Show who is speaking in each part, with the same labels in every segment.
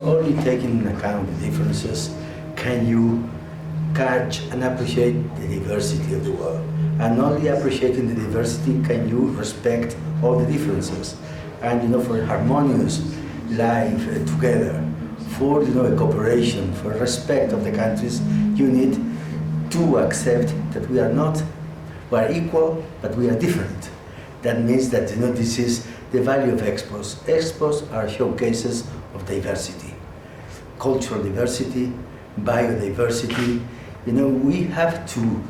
Speaker 1: Only taking into account the differences can you catch and appreciate the diversity of the world. And only appreciating the diversity can you respect all the differences. And for a harmonious life together, for a cooperation, for respect of the countries, you need to accept that we are equal, but we are different. That means that this is the value of Expos. Expos are showcases of diversity, cultural diversity, biodiversity. We have to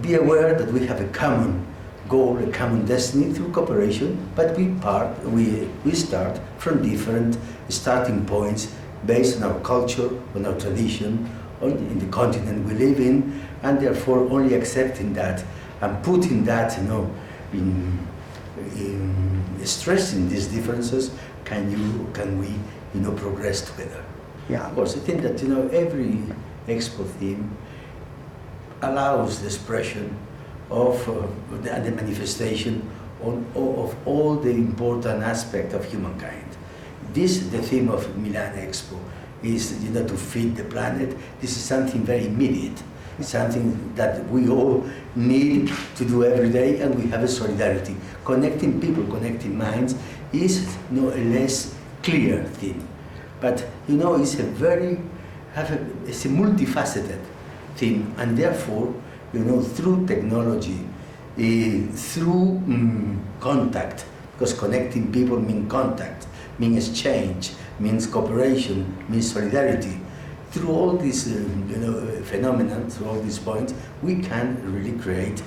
Speaker 1: be aware that we have a common goal, a common destiny through cooperation, but we start from different starting points based on our culture, on our tradition, in the continent we live in, and therefore only accepting that and putting that, in stressing these differences, can we, progress together.
Speaker 2: Yeah.
Speaker 1: Of course, I think that every Expo theme allows the expression of and the manifestation of all the important aspects of humankind. The theme of Milan Expo is to feed the planet. This is something very immediate. It's something that we all need to do every day, and we have a solidarity. Connecting people, connecting minds is a less clear theme. But it's a multifaceted theme, and therefore, through technology, through contact, because connecting people means contact, means exchange, means cooperation, means solidarity. Through all these phenomena, through all these points, we can really create,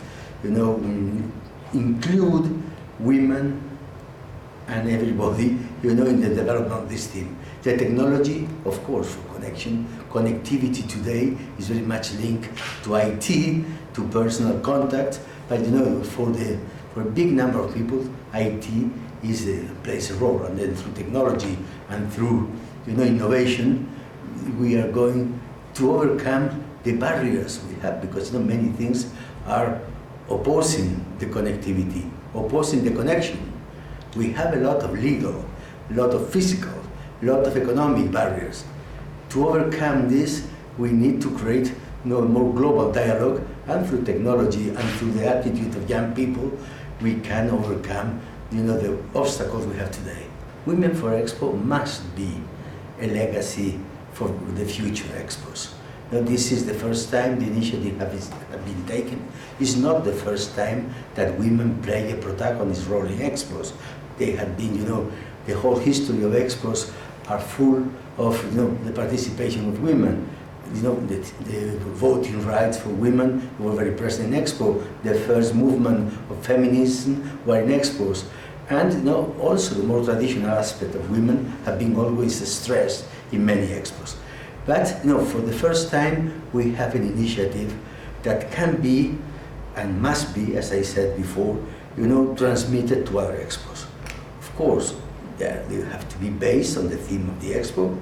Speaker 1: include women and everybody, in the development of this theme. The technology, of course, for connectivity today is very much linked to IT, to personal contact, but for a big number of people, IT plays a role, and then through technology and through innovation, we are going to overcome the barriers we have, because many things are opposing the connectivity, opposing the connection. We have a lot of legal, a lot of physical, a lot of economic barriers. To overcome this, we need to create more global dialogue, and through technology and through the attitude of young people, we can overcome the obstacles we have today. Women for Expo must be a legacy for the future Expos. Now, this is the first time the initiative has been taken. It's not the first time that women play a protagonist role in Expos. They have been, the whole history of Expos are full of, the participation of women. The voting rights for women were very present in Expo. The first movement of feminism were in Expos. And also the more traditional aspect of women have been always stressed in many Expos. But for the first time, we have an initiative that can be and must be, as I said before, transmitted to other Expos. Of course, they have to be based on the theme of the Expo.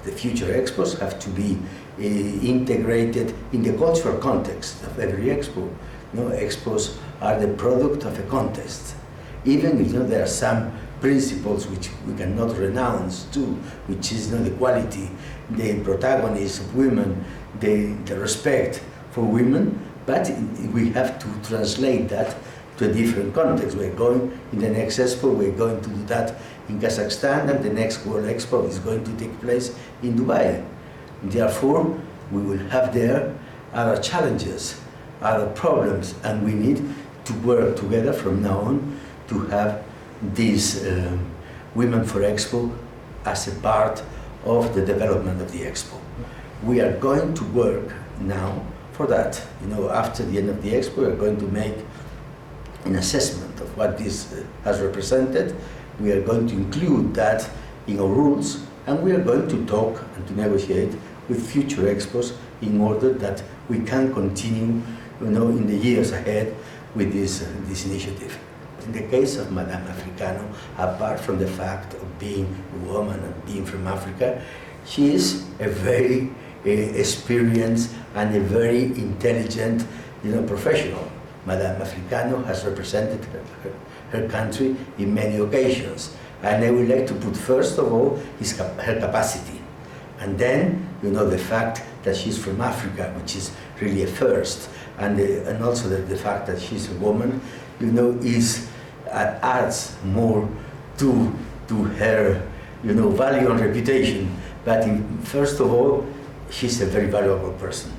Speaker 1: The future Expos have to be integrated in the cultural context of every Expo. Expos are the product of a contest. Even if there are some principles which we cannot renounce too, which is the quality, the protagonism of women, the respect for women, but we have to translate that to a different context. We're going, in the next Expo, we're going to do that in Kazakhstan, and the next World Expo is going to take place in Dubai. Therefore, we will have there other challenges, other problems, and we need to work together from now on to have this Women for Expo as a part of the development of the Expo. We are going to work now for that. After the end of the Expo, we are going to make an assessment of what this has represented. We are going to include that in our rules, and we are going to talk and to negotiate with future Expos in order that we can continue, in the years ahead with this initiative. In the case of Madame Africano, apart from the fact of being a woman and being from Africa, she is a very experienced and a very intelligent, professional. Madame Africano has represented her country in many occasions, and I would like to put first of all her capacity. And then, you know, the fact that she's from Africa, which is really a first, and also the fact that she's a woman, you know, is adds more to her, you know, value and reputation. But first of all, she's a very valuable person.